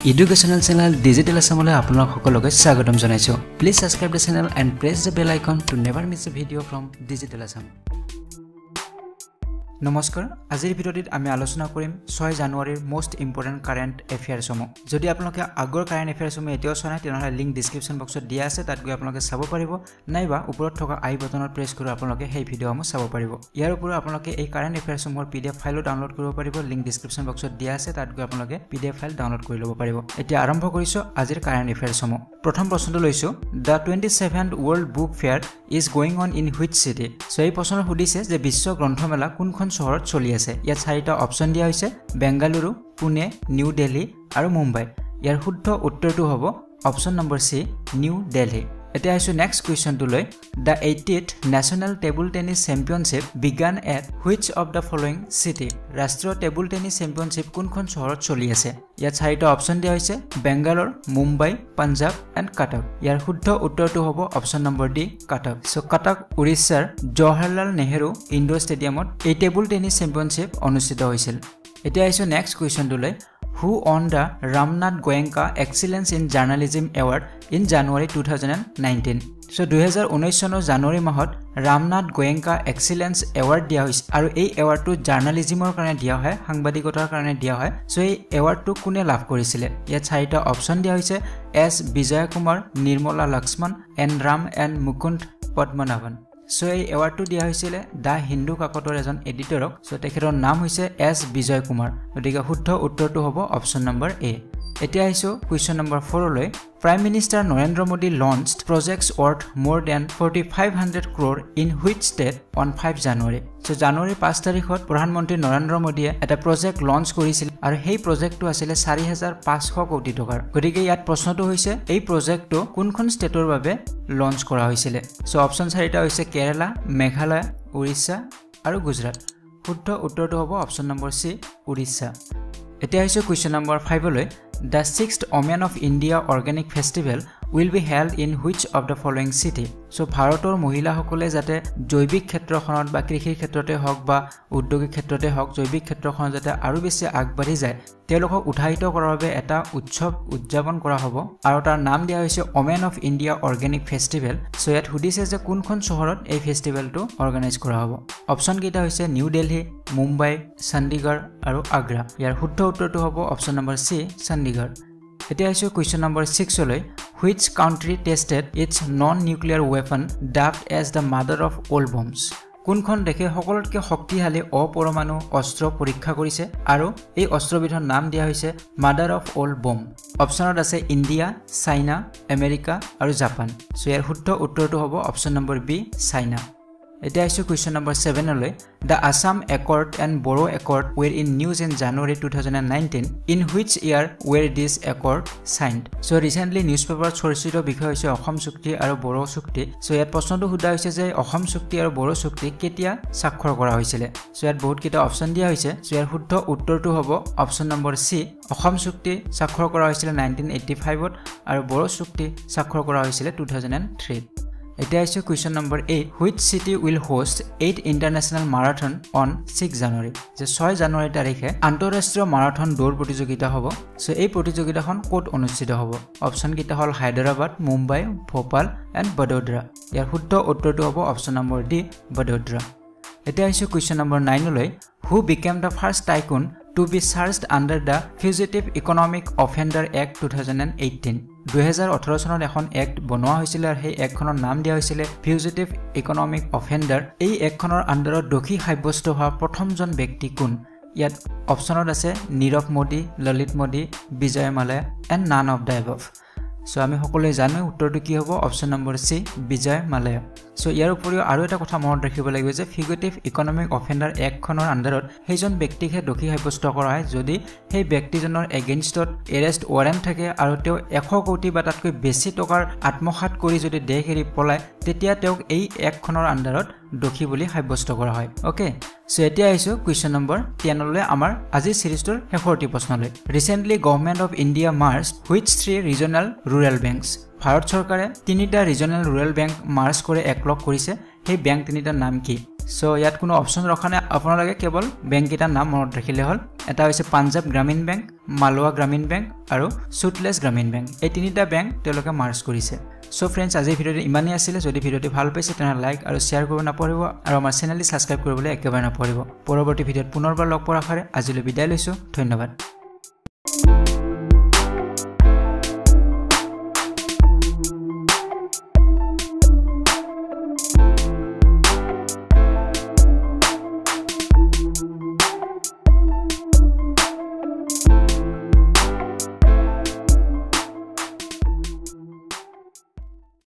Educational channel Digital Assamole আপোনাক সকলোকে স্বাগতম জনাইছো Please subscribe the channel and press the bell icon to never miss a video from Digital Assam নমস্কাৰ আজিৰ ভিডিঅ'টিত আমি আলোচনা কৰিম 6 জানুৱাৰীৰ মোস্ট ইম্পৰ্টেন্ট কাৰেন্ট এফেয়াৰ্স সমূহ যদি আপোনালোকে আগৰ কাৰেন্ট এফেয়াৰ্স সমূহ এতিয়াও চোৱা নাই তেনেহলে লিংক ডেসক্ৰিপচন বক্সত দিয়া আছে তাত গৈ আপোনালোকে চাব পাৰিব নাইবা ওপৰত থকা আই বাটনত প্ৰেছ কৰি আপোনালোকে সেই ভিডিঅ'সমূহ চাব পাৰিব ইয়াৰ উপৰিও আপোনালোকে এই কাৰেন্ট এফেয়াৰ্স সমূহৰ পিডিএফ ফাইলও ডাউনলোড কৰিব পাৰিব লিংক ডেসক্ৰিপচন বক্সত দিয়া আছে তাত গৈ আপোনালোকে পিডিএফ ফাইল ডাউনলোড কৰি ল'ব পাৰিব এতিয়া আৰম্ভ কৰিছো আজিৰ কাৰেন্ট এফেয়াৰ্স সমূহ প্ৰথম প্ৰশ্নটো লৈছো The 27th World Book Fair is going on in which city so এই প্ৰশ্নৰ সুধিছে যে বিশ্ব গ্ৰন্থমেলা কোনখন চহৰত চলি আছে ইয়াত চাৰিটা অপচন দিয়া হৈছে বেংগালুৰু পুনে নিউ দিল্লী আৰু মুম্বাই ইয়াৰ শুদ্ধ উত্তৰটো হ'ব অপচন নম্বৰ সি নিউ দিল্লী এতিয়া আইছো নেক্সট কোৱেশ্চনটো লৈ The 80th National Table Tennis Championship began at which of the following city ৰাষ্ট্ৰীয় টেবুল টেনিছ চেম্পিয়নশ্বিপ কোনখন চহৰত চলি আছে ইয়াত চাৰিটা অপচন দিয়া হৈছে বেংগালোৰ মুম্বাই পাঞ্জাব এণ্ড কাটক ইয়াৰ শুদ্ধ উত্তৰটো হ'ব অপচন নম্বৰ ডি কাটক সো কাটক উৰিষ্যাৰ জৱাহৰলাল নেহেৰু ইনডোৰ ষ্টেডিয়ামত এই টেবুল টেনিছ চেম্পিয়নশ্বিপ অনুষ্ঠিত হৈছিল এতিয়া আইছো নেক্সট কোৱেশ্চনটো লৈ Who won the Ramnath Goenka Excellence in Journalism Award in January 2019? So 2019 চনৰ জানুৱাৰী মাহত ৰামনাথ গোয়েংকা এক্সিলেন্স এৱাৰ্ড দিয়া হৈছে আৰু এই এৱাৰ্ডটো জাৰ্নালিজমৰ কাৰণে দিয়া হয় সাংবাদিকতাৰ কাৰণে দিয়া হয় সো এই এৱাৰ্ডটো কোনে লাভ কৰিছিল ইয়াত চাৰিটা অপচন দিয়া হৈছে S Vijay Kumar Nirmala Lakshman N Ram N Mukund Padmanabhan so এই এৱাৰ্ডটো দিয়া হৈছিল দা হিন্দু কাকতৰ এজন এডিটৰক সো তেখেতৰ নাম হৈছে এছ বিজয় কুমাৰ গতিকে শুদ্ধ উত্তৰটো হ'ব অপচন নম্বৰ এ এতিয়া আইছো কোৱেশ্চন নম্বৰ 4 লৈ Prime Minister Narendra Modi launched projects worth more than 4500 crore in which state on 5 January so January 5 তাৰিখত প্ৰধানমন্ত্ৰী নৰেন্দ্ৰ মোদীয়ে এটা প্ৰজেক্ট লঞ্চ কৰিছিল আৰু সেই প্ৰজেক্টটো আছিল 4500 কোটি টকাৰ গতিকে ইয়াত প্ৰশ্নটো হৈছে এই প্ৰজেক্টটো কোনখন ষ্টেটৰ বাবে লঞ্চ কৰা হৈছিল সো অপচন চাৰিটা হৈছে কেৰালা মেঘালয় উৰিষ্যা আৰু গুজৰাট শুদ্ধ উত্তৰটো হ'ব অপচন নম্বৰ সি উৰিষ্যা এতিয়া হৈছে কোৱেশ্চন নম্বৰ 5 লৈ The 6th Women of India Organic Festival will be held in which of the following city? So ভাৰতৰ মহিলাসকলে যাতে জৈৱিক ক্ষেত্ৰখনত বা কৃষিৰ ক্ষেত্ৰতে হওক বা উদ্যোগিক ক্ষেত্ৰতে হওক জৈৱিক ক্ষেত্ৰখন যাতে আৰু বেছি আগবাঢ়ি যায় তেওঁলোকক উৎসাহিত কৰাৰ বাবে এটা উৎসৱ উদযাপন কৰা হ'ব আৰু তাৰ নাম দিয়া হৈছে Women of India Organic Festival so ইয়াত সুধিছে যে কোনখন চহৰত এই ফেষ্টিভেলটো অৰ্গানাইজ কৰা হ'ব অপচন কেইটা হৈছে নিউ দিল্লী মুম্বাই চণ্ডীগড় আৰু আগ্ৰা ইয়াৰ শুদ্ধ উত্তৰটো হ'ব অপচন নম্বৰ সি চণ্ডীগড় এতিয়া আইছো কোৱেশ্চন নম্বৰ 6 লৈ which country tested its non-nuclear weapon dubbed as the mother of all bombs কোনখন দেশে সকলোতকৈ শক্তিশালী অপৰমাণু অস্ত্ৰ পৰীক্ষা কৰিছে আৰু এই অস্ত্ৰবিধৰ নাম দিয়া হৈছে মাদাৰ অফ অল বম অপচনত আছে ইণ্ডিয়া চাইনা আমেৰিকা আৰু জাপান সো ইয়াৰ শুদ্ধ উত্তৰটো হ'ব অপচন নম্বৰ বি চাইনা এতিয়া আইছো কোৱেশ্চন নম্বৰ 7 লৈ The Assam Accord and Boro Accord were in news in January 2019 in which year were this accord signed so recently newspaper চৰ্চিত বিষয় হৈছে অসম চুক্তি আৰু বড়ো চুক্তি সো ইয়াত প্ৰশ্নটো সোধা হৈছে যে অসম চুক্তি আৰু বড়ো চুক্তি কেতিয়া স্বাক্ষৰ কৰা হৈছিল সো ইয়াত বহুত কেইটা অপচন দিয়া হৈছে সো ইয়াৰ শুদ্ধ উত্তৰটো হ'ব অপচন নম্বৰ সি অসম চুক্তি স্বাক্ষৰ কৰা হৈছিল 1985 ত আৰু বড়ো চুক্তি স্বাক্ষৰ কৰা হৈছিল 2003 এতিয়া আইছো question number 8 which city will host 8 international marathon on 6 January যে 6 জানুৱাৰী তাৰিখে আন্তঃৰাষ্ট্ৰীয় মাৰাথন দৌৰ প্ৰতিযোগিতা হ'ব সো এই প্ৰতিযোগিতাখন ক'ত অনুষ্ঠিত হ'ব অপচন কেইটা হ'ল হায়দৰাবাদ মুম্বাই ভোপাল এণ্ড বডোদৰা ইয়াৰ শুদ্ধ উত্তৰটো হ'ব অপচন নম্বৰ ডি বডোদৰা এতিয়া আইছো কোৱেশ্চন নম্বৰ 9 লৈ who became the first tycoon to be charged under the Fugitive Economic Offender Act 2018 2018 চনত এখন এক্ট বনোৱা হৈছিল আৰু সেই এক্টখনৰ নাম দিয়া হৈছিল ফিউজিটিভ ইকনমিক অফেন্ডাৰ এই এক্টখনৰ আণ্ডাৰত দোষী সাব্যস্ত হোৱা প্ৰথমজন ব্যক্তি কোন ইয়াত অপচনত আছে Nirav Modi Lalit Modi Vijay Mallya and none of the above so আমি সকলোৱে জানো উত্তৰটো কি হ'ব option number C Vijay Mallya so ইয়াৰ উপৰিও আৰু এটা কথা মনত ৰাখিব লাগিব যে ফিউজিটিভ ইকনমিক অফেন্ডাৰ এক্টখনৰ আণ্ডাৰত সেইজন ব্যক্তিকে দোষী সাব্যস্ত কৰা হয় যদি সেই ব্যক্তিজনৰ এগেইনষ্টত এৰেষ্ট ৱাৰেণ্ট থাকে আৰু তেওঁ 100 কোটি বা তাতকৈ বেছি টকাৰ আত্মসাৎ কৰি যদি দেশ এৰি পলায় তেতিয়া তেওঁক এই এক্টখনৰ আণ্ডাৰত দোষী বুলি সাব্যস্ত কৰা হয় ওকে সো এতিয়া আইছো কোৱেশ্চন নম্বৰ 10 লৈ আমাৰ আজি সিৰিজটোৰ শেষৰটি প্ৰশ্নলৈ recently government of India merge which 3 regional rural banks Bharat চৰকাৰে তিনিটা ৰিজনাল ৰুৰাল বেংক মাৰ্জ কৰি একলগ কৰিছে সেই বেংক তিনিটাৰ নাম কি সো ইয়াত কোনো অপশন ৰখা নাই আপোনালোকে কেৱল বেংক এটাৰ নাম মনত ৰাখিলে হ'ল এটা হৈছে পাঞ্জাব গ্ৰামীণ বেংক মালৱা গ্ৰামীণ বেংক আৰু সুটলেছ গ্ৰামীণ বেংক এই তিনিটা বেংক তেওঁলোকে মাৰ্জ কৰিছে সো ফ্ৰেন্ডস আজি ভিডিওটো ইমানেই আছিল যদি ভিডিওটো ভাল পাইছে তেনে লাইক আৰু শেয়াৰ কৰিব নাপাহৰিব আৰু আমাৰ চেনেলটি সাবস্ক্ৰাইব কৰিবলৈ একেবাৰে নাপাহৰিব পৰৱৰ্তী ভিডিওত পুনৰবাৰ লগ পোৱাৰ আশাৰে আজিলৈ বিদায় লৈছো ধন্যবাদ